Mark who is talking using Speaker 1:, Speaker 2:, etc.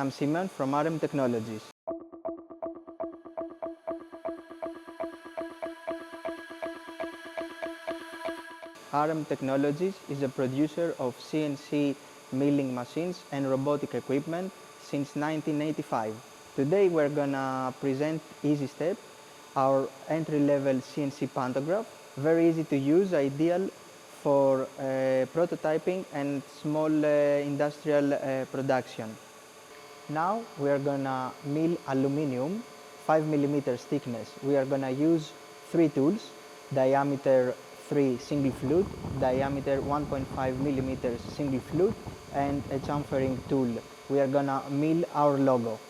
Speaker 1: I'm Simon from Aluminium Technologies. Aluminium Technologies is a producer of CNC milling machines and robotic equipment since 1985. Today we're gonna present EasyStep, our entry-level CNC pantograph. Very easy to use, ideal for prototyping and small industrial production. Now we are gonna mill aluminium 5 millimeters thickness. We are gonna use 3 tools, diameter 3 single flute, diameter 1.5 millimeters single flute, and a chamfering tool. We are gonna mill our logo.